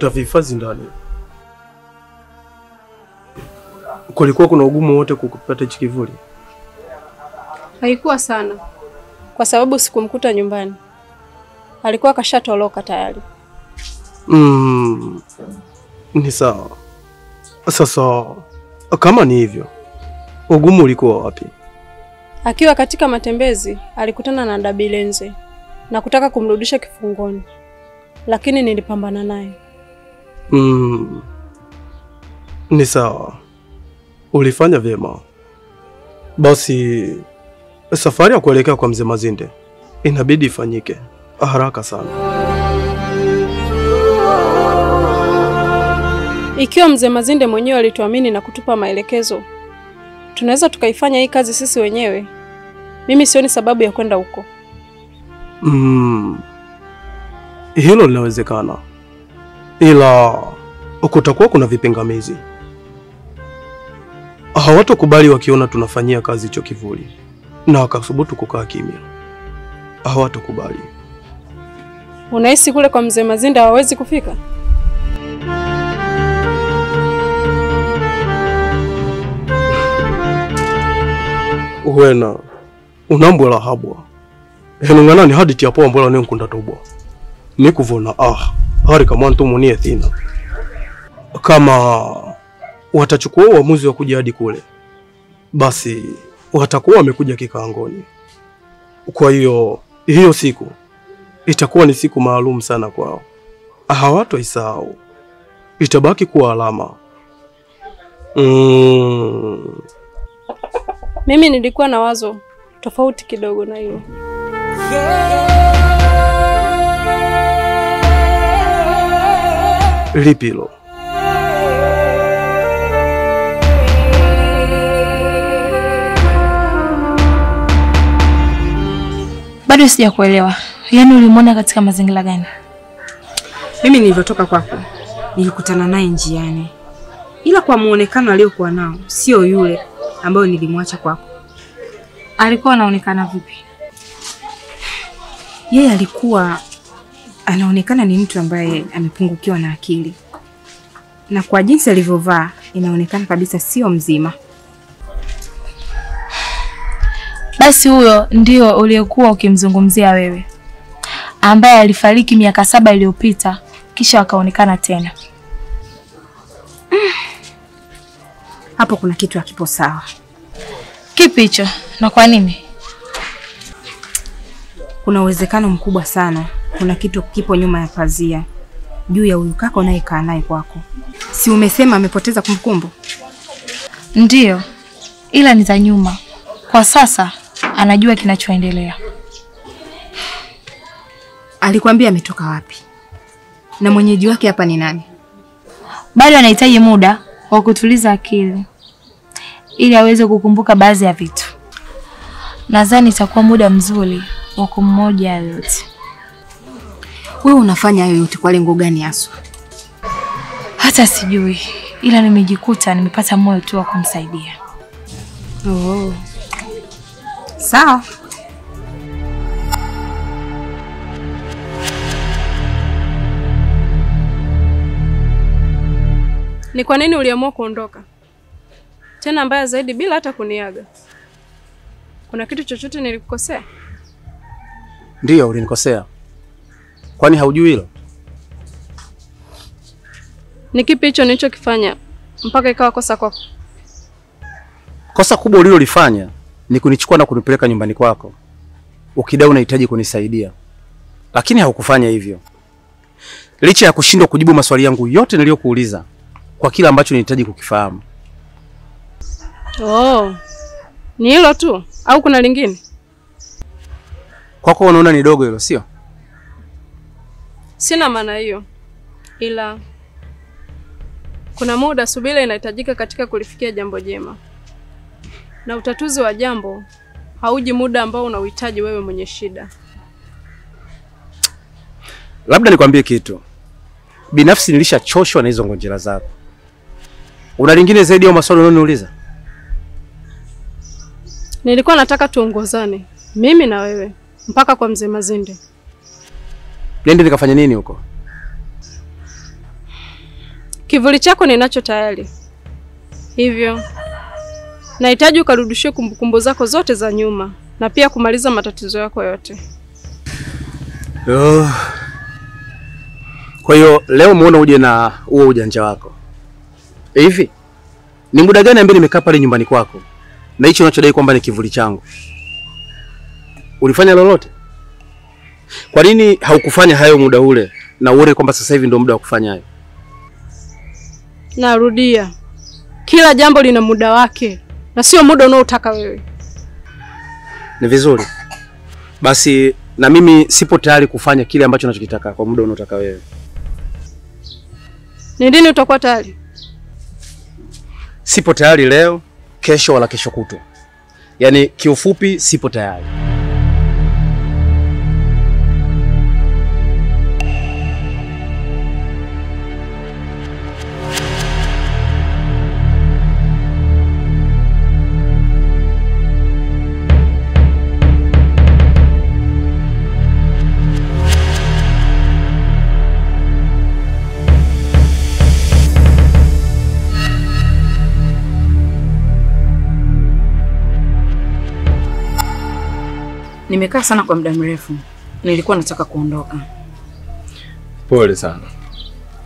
utavihifadhi ndani. Kulikuwa kuna ugumu wote kukupata hichi kivuli? Haikuwa sana, kwa sababu sikumkuta nyumbani. Alikuwa kashatoroka tayari. Ni sawa. Sasa kama ni hivyo, ugumu ulikuwa wapi? Akiwa katika matembezi, alikutana na Ndabilenze na kutaka kumrudisha kifungoni. Lakini nilipambana naye. Ni sawa. Ulifanya vyema. Basi safari ya kuelekea kwa Mzee Mazinde inabidi ifanyike haraka sana. Ikiwa Mzee Mazinde mwenyewe alituamini na kutupa maelekezo, tunaweza tukaifanya hii kazi sisi wenyewe. Mimi sioni sababu ya kwenda huko. Hilo linawezekana. Ila kutakuwa kuna vipingamizi. Hawatokubali wakiona tunafanyia kazi hicho kivuli na wakathubutu kukaa kimya. Hawatokubali. Unahisi kule kwa Mzee Mazinde hawawezi kufika? Uwena unambwela habwa henunganani hadi tiapo ambwela nenkunda tobwa nikuvona hari kama mtu munie thina. Kama watachukua uamuzi wa kuja hadi kule, basi watakuwa wamekuja kikaangoni. Kwa hiyo siku itakuwa ni siku maalum sana kwao. Hawatoisahau. Itabaki kuwa alama. Mimi nilikuwa na wazo tofauti kidogo na hilo. Lipi hilo? Bado sijakuelewa. Yaani ulimwona katika mazingira gani? Mimi nilivyotoka kwako, nilikutana naye njiani. Ila kwa muonekano aliyokuwa nao, sio yule ambaye nilimwacha kwako. Alikuwa anaonekana vipi? Yeye alikuwa anaonekana ni mtu ambaye amepungukiwa na akili. Na kwa jinsi alivyovaa, inaonekana kabisa sio mzima. Basi huyo ndio uliyekuwa ukimzungumzia wewe, ambaye alifariki miaka 7 iliyopita kisha akaonekana tena. Hapo kuna kitu hakipo sawa. Kipi hicho? Na kwa nini? Kuna uwezekano mkubwa sana kuna kitu kipo nyuma ya pazia juu ya huyu kaka unayekaa naye kwako. Si umesema amepoteza kumbukumbu? Ndiyo, ila ni za nyuma. Kwa sasa anajua kinachoendelea. Alikwambia ametoka wapi? Na mwenyeji wake hapa ni nani? Bado anahitaji muda wa kutuliza akili ili aweze kukumbuka baadhi ya vitu. Nadhani itakuwa muda mzuri wa kummoja yote. Wewe unafanya hayo yote kwa lengo gani haswa? Hata sijui, ila nimejikuta nimepata moyo tu wa kumsaidia. Sawa. Ni kwa nini uliamua kuondoka? Tena mbaya zaidi bila hata kuniaga. Kuna kitu chochote nilikukosea? Ndiyo, ulinikosea. Kwani haujui hilo? Ni kipi hicho nilichokifanya mpaka ikawa kosa kwako? Kosa kubwa ulilolifanya ni kunichukua na kunipeleka nyumbani kwako, ukidai unahitaji kunisaidia. Lakini haukufanya hivyo. Licha ya kushindwa kujibu maswali yangu yote niliyokuuliza kwa kila ambacho nilihitaji kukifahamu. Ni hilo tu au kuna lingine? Kwako unaona ni dogo hilo, sio? Sina maana hiyo. Ila kuna muda subira inahitajika katika kulifikia jambo jema. Na utatuzi wa jambo hauji muda ambao unauhitaji wewe mwenye shida. Labda nikwambie kitu. Binafsi nilishachoshwa na hizo ngonjera zako. Una lingine zaidi ya maswali unayoniuliza? Nilikuwa nataka tuongozane, mimi na wewe, mpaka kwa Mzee Mazinde. Nende nikafanya nini huko? Kivuli chako ninacho tayari, hivyo nahitaji ukarudishie kumbukumbu zako zote za nyuma na pia kumaliza matatizo yako yote. Kwa hiyo leo umeona uje na huo ujanja wako. Hivi ni muda gani ambaye nimekaa pale nyumbani kwako na hicho unachodai kwamba ni kivuli changu? Ulifanya lolote? Kwa nini haukufanya hayo muda ule na uone kwamba sasa hivi ndio muda wa kufanya hayo? Narudia, kila jambo lina muda wake na sio muda unaotaka wewe. Ni vizuri. Basi na mimi sipo tayari kufanya kile ambacho ninachokitaka kwa muda unaotaka wewe. Ni lini utakuwa tayari? Sipo tayari leo, kesho wala kesho kutwa. Yaani kiufupi sipo tayari. Nimekaa sana kwa muda mrefu. Nilikuwa nataka kuondoka. Pole sana.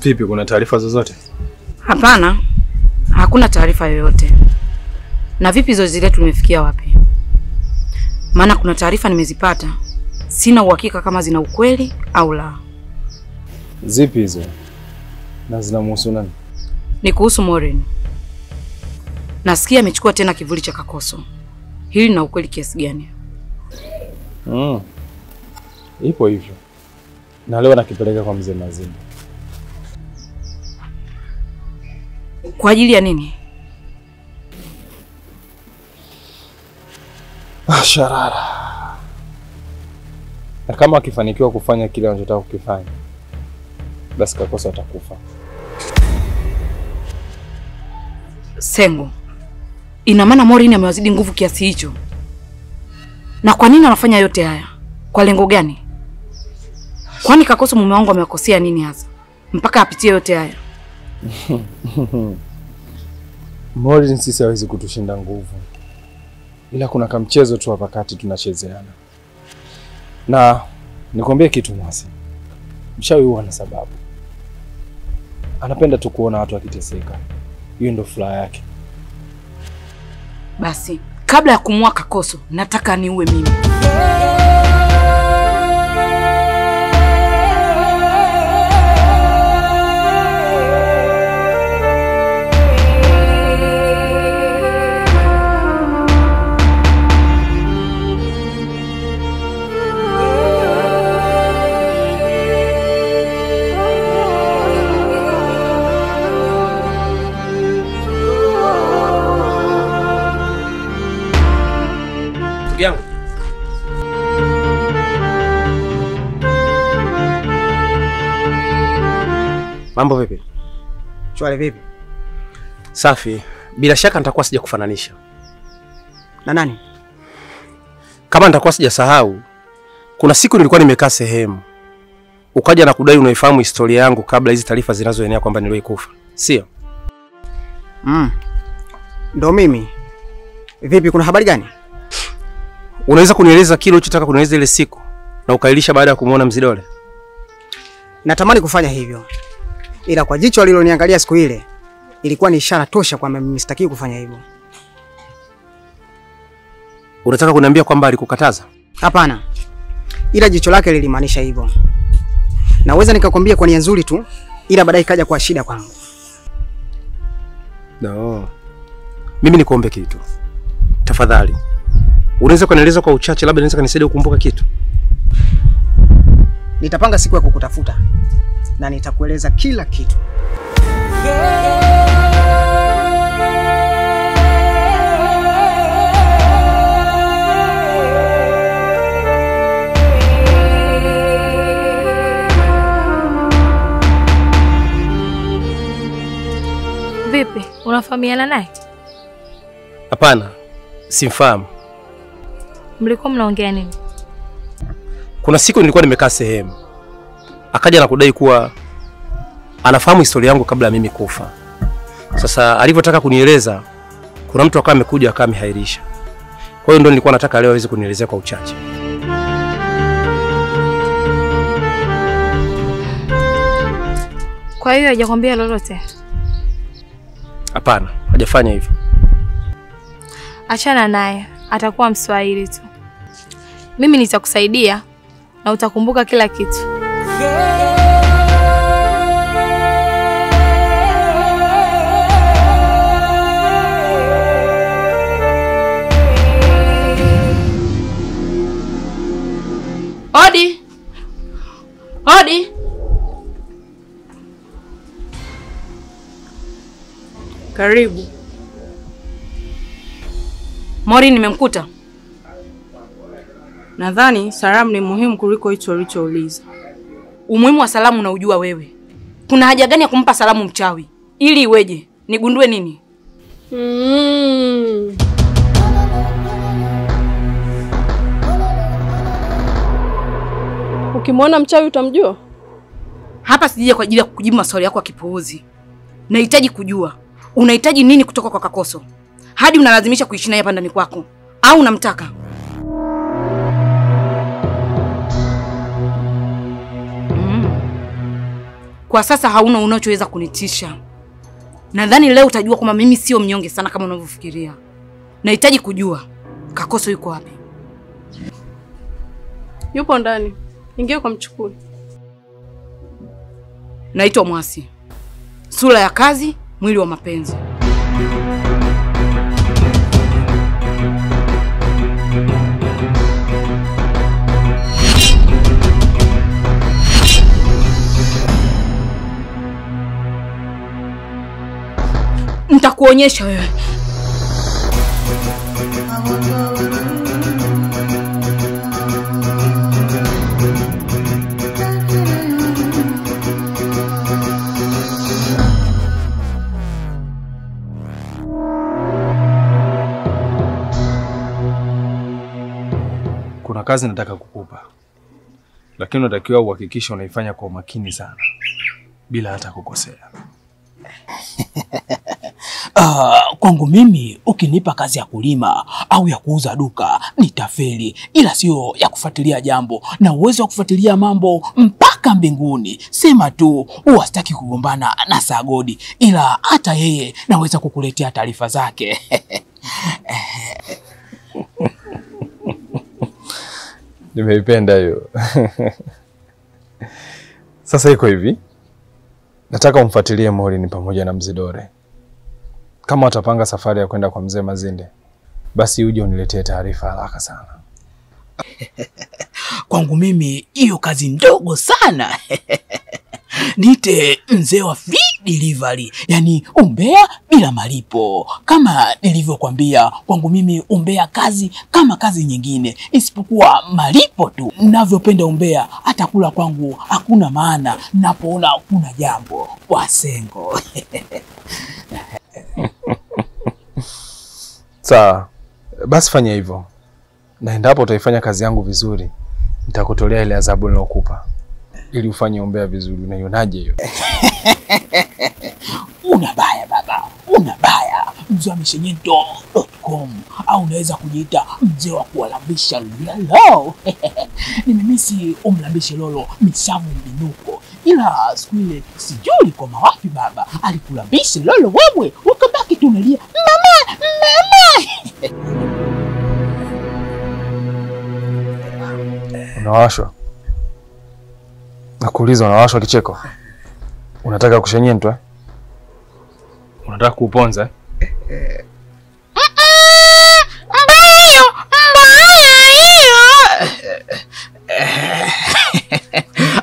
Vipi, kuna taarifa zozote? Hapana. Hakuna taarifa yoyote. Na vipi zoezi letu limefikia wapi? Maana kuna taarifa nimezipata. Sina uhakika kama zina ukweli au la. Zipi hizo? Na zinamhusu nani? Ni kuhusu Maureen. Nasikia amechukua tena kivuli cha Kakoso. Hili lina ukweli kiasi gani? Ipo hivyo. Na leo nakipeleka kwa mzee Mazimba. Kwa ajili ya nini? Sharara. Na kama akifanikiwa kufanya kile anachotaka kukifanya, basi Kakoso atakufa. Sengo. Ina maana Maureen amewazidi nguvu kiasi hicho? Na kwa nini anafanya yote haya? Kwa lengo gani? Kwani Kakoso mume wangu amekosea nini hasa mpaka apitie yote haya? Maureen sisi hawezi kutushinda nguvu. Ila kuna kamchezo tu hapa kati tunachezeana. Na nikwambie kitu Mwasi. Mshawi huwa na sababu. Anapenda tu kuona watu wakiteseka. Hiyo ndio furaha yake. Basi, kabla ya kumua Kakoso, nataka niue mimi. Yangu. Mambo vipi? Shwari vipi? Safi. Bila shaka nitakuwa sija kufananisha. Na nani? Kama nitakuwa sijasahau, kuna siku nilikuwa nimekaa sehemu. Ukaja na kudai unaifahamu historia yangu kabla hizi taarifa zinazoenea kwamba niliwahi kufa. Sio? Ndio mimi. Vipi, kuna habari gani? Unaweza kunieleza kile ulichotaka kunieleza ile siku na ukailisha baada ya kumuona Mzidole? Natamani kufanya hivyo. Ila kwa jicho aliloniangalia siku ile, ilikuwa ni ishara tosha kwamba mimi sitaki kufanya hivyo. Unataka kuniambia kwamba alikukataza? Hapana. Ila jicho lake lilimaanisha hivyo. Naweza nikakwambia kwa nia nzuri tu, ila baadaye kaja kwa shida kwangu. No. Mimi nikuombe kitu. Tafadhali. Unaweza kunieleza kwa uchache, labda naweza kanisaidia kukumbuka kitu? Nitapanga siku ya kukutafuta na nitakueleza kila kitu. Vipi? Unafahamiana naye? Hapana. Simfahamu. Mlikuwa mnaongea nini? Kuna siku nilikuwa nimekaa sehemu. Akaja na kudai kuwa anafahamu historia yangu kabla ya mimi kufa. Sasa alivyotaka kunieleza, kuna mtu akawa amekuja akawa amehairisha. Kwa hiyo ndio nilikuwa nataka leo aweze kunielezea kwa uchache. Kwa hiyo hajakwambia lolote? Hapana, hajafanya hivyo. Achana naye, atakuwa Mswahili tu. Mimi nitakusaidia na utakumbuka kila kitu. Odi! Odi! Karibu. Mori nimemkuta. Nadhani salamu ni muhimu kuliko hicho ulichouliza. Umuhimu wa salamu unaujua wewe. Kuna haja gani ya kumpa salamu mchawi? Ili iweje? Nigundue nini? Ukimwona mchawi utamjua? Hapa sijija kwa ajili ya kukujibu maswali yako ya kipuuzi. Nahitaji kujua unahitaji nini kutoka kwa Kakoso hadi unalazimisha kuishi naye hapa ndani kwako, au unamtaka? Kwa sasa hauna unachoweza kunitisha. Nadhani leo utajua kwamba mimi sio mnyonge sana kama unavyofikiria. Nahitaji kujua Kakoso yuko wapi? Yupo ndani. Ingia kwa mchukue. Naitwa Mwasi. Sura ya kazi, mwili wa mapenzi. Nitakuonyesha wewe. Kuna kazi nataka kukupa, lakini unatakiwa uhakikishe unaifanya kwa umakini sana, bila hata kukosea. Kwangu mimi ukinipa kazi ya kulima au ya kuuza duka nitafeli, ila sio ya kufuatilia jambo na uwezo wa kufuatilia mambo mpaka mbinguni. Sema tu huwa sitaki kugombana na Sagodi, ila hata yeye naweza kukuletea taarifa zake. Nimeipenda hiyo. Sasa iko hivi. Nataka umfuatilie Morini pamoja na Mzidore. Kama watapanga safari ya kwenda kwa mzee Mazinde, basi uje uniletee taarifa haraka sana. Kwangu mimi hiyo kazi ndogo sana. Nite mzee wa free delivery, yani umbea bila malipo. Kama nilivyokuambia, kwangu mimi umbea kazi kama kazi nyingine, isipokuwa malipo tu. Ninavyopenda umbea, hata kula kwangu hakuna maana napoona kuna jambo kwa Sengo. Sawa, basi fanya hivyo. Na endapo utaifanya kazi yangu vizuri, nitakutolea ile adhabu nilokupa ili ufanye umbea vizuri. Unaionaje hiyo? Unabaya baba, unabaya. mzwamishenyento.com au unaweza kujiita mzee wa kuwalambisha lolo. Nimemisi umlambishe lolo misamu mbinuko, ila siku ile sijui kwa mawapi baba alikulambisha lolo wewe ukabaki tunalia mama mama. Unawashwa? Nakuuliza, unawashwa kicheko? Unataka kushenyentwa? Unataka kuuponza?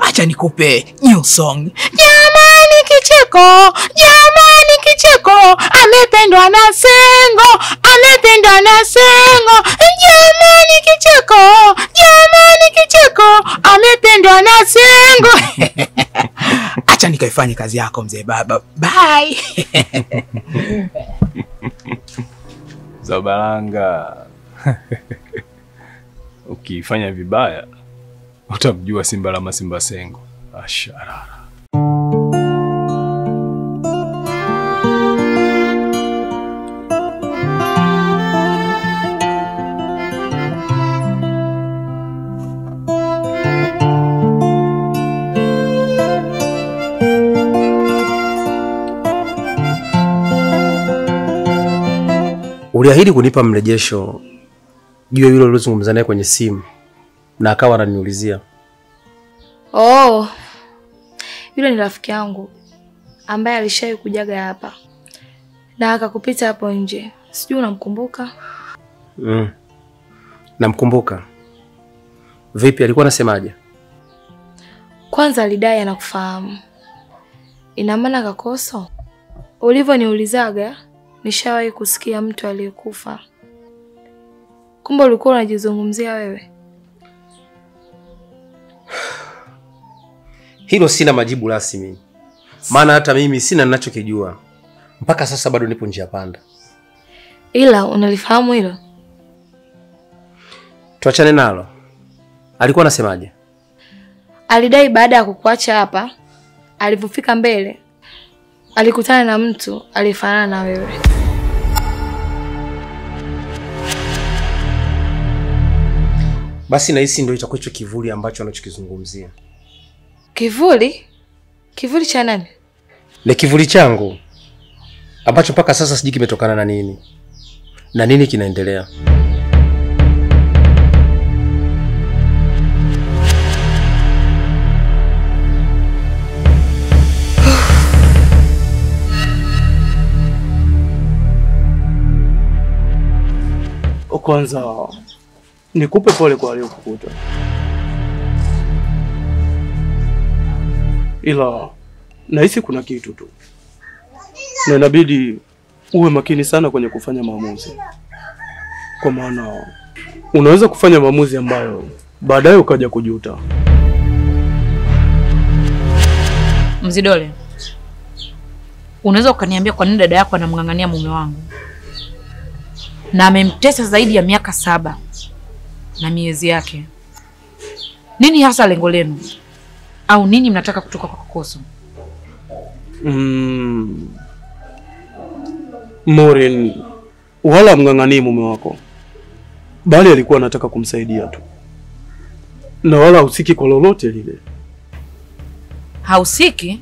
Acha nikupe new song. Jamani kicheko, jamani kicheko, amependwa na Sengo, amependwa na Sengo. Jamani kicheko, jamani kicheko, amependwa na Sengo. Acha nikaifanye kazi yako mzee baba. Bye. Zabalanga. Ukifanya vibaya utamjua Simba la Masimba Sengo. Asharara. Uliahidi kunipa mrejesho juu ya yule ulizungumza naye kwenye simu na akawa ananiulizia. Oh. Yule ni rafiki yangu ambaye alishawahi kujaga hapa na akakupita hapo nje. Sijui unamkumbuka? Namkumbuka. Vipi, alikuwa anasemaje? Kwanza alidai anakufahamu. Ina maana Kakoso, ulivyoniulizaga nishawahi kusikia mtu aliyekufa. Kumbe ulikuwa unajizungumzia wewe. Hilo sina majibu rasmi. Maana hata mimi sina ninachokijua. Mpaka sasa bado nipo njia panda. Ila unalifahamu hilo? Tuachane nalo. Alikuwa anasemaje? Alidai baada ya kukuacha hapa, alipofika mbele, alikutana na mtu alifanana na wewe. Basi nahisi ndio itakuwa hicho kivuli ambacho anachokizungumzia. Kivuli? Kivuli cha nani? Ni kivuli changu ambacho mpaka sasa sijui kimetokana na nini. Na nini kinaendelea. Kwanza nikupe pole kwa aliyokukuta. Ila nahisi kuna kitu tu. Na inabidi uwe makini sana kwenye kufanya maamuzi. Kwa maana unaweza kufanya maamuzi ambayo baadaye ukaja kujuta. Mzidole, unaweza ukaniambia kwa nini dada yako anamng'ang'ania mume wangu? Na amemtesa zaidi ya miaka 7 na miezi yake. Nini hasa lengo lenu? Au nini mnataka kutoka kwa Kakoso? Maureen wala mng'ang'anii mume wako. Bali alikuwa anataka kumsaidia tu. Na wala hahusiki kwa lolote lile. Hausiki?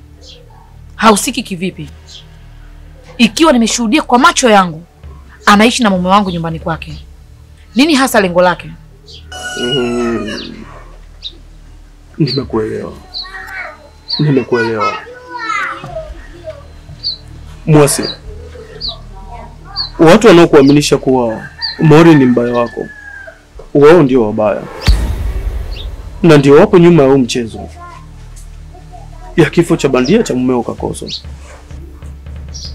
Hausiki kivipi? Ikiwa nimeshuhudia kwa macho yangu anaishi na mume wangu nyumbani kwake. Nini hasa lengo lake? Nimekuelewa. Mwasi, watu wanaokuaminisha kuwa Maureen ni mbaya wako, wao ndio wabaya. Na ndio wapo nyuma ya huu mchezo ya kifo cha bandia cha mumeo Kakoso.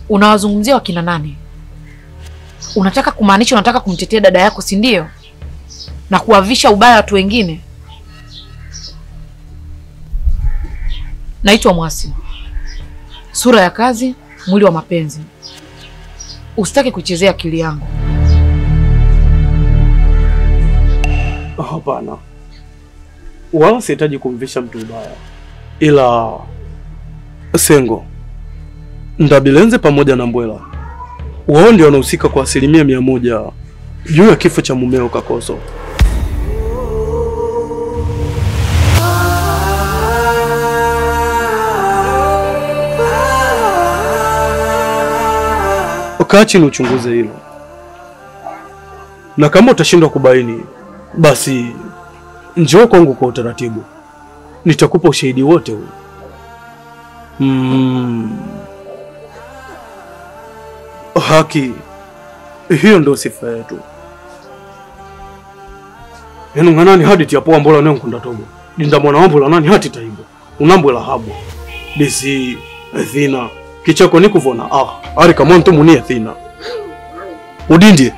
Unawazungumzia wakina nani? Unataka kumaanisha unataka kumtetea dada yako, si ndio? Na kuwavisha ubaya watu wengine? Naitwa Mwasi. Sura ya kazi, mwili wa mapenzi. Usitaki kuchezea akili yangu. Hapana. Wala sihitaji kumvisha mtu ubaya. Ila Sengo, Ndabilenze pamoja na Mbwela, wao ndio wanahusika kwa 100% juu ya kifo cha mumeo Kakoso. Kaa chini uchunguze hilo. Na kama utashindwa kubaini, basi njoo kwangu kwa utaratibu. Nitakupa ushahidi wote huu. Haki. Hiyo ndio sifa yetu. Yenu nganani hadi tiapoa mbola nyo nkunda togo. Dinda mwana wambula nani hati taibo. Unambula habu. Disi, Athena. Kichako nikuvona. Ari kama ntu muni Athena. Udindie.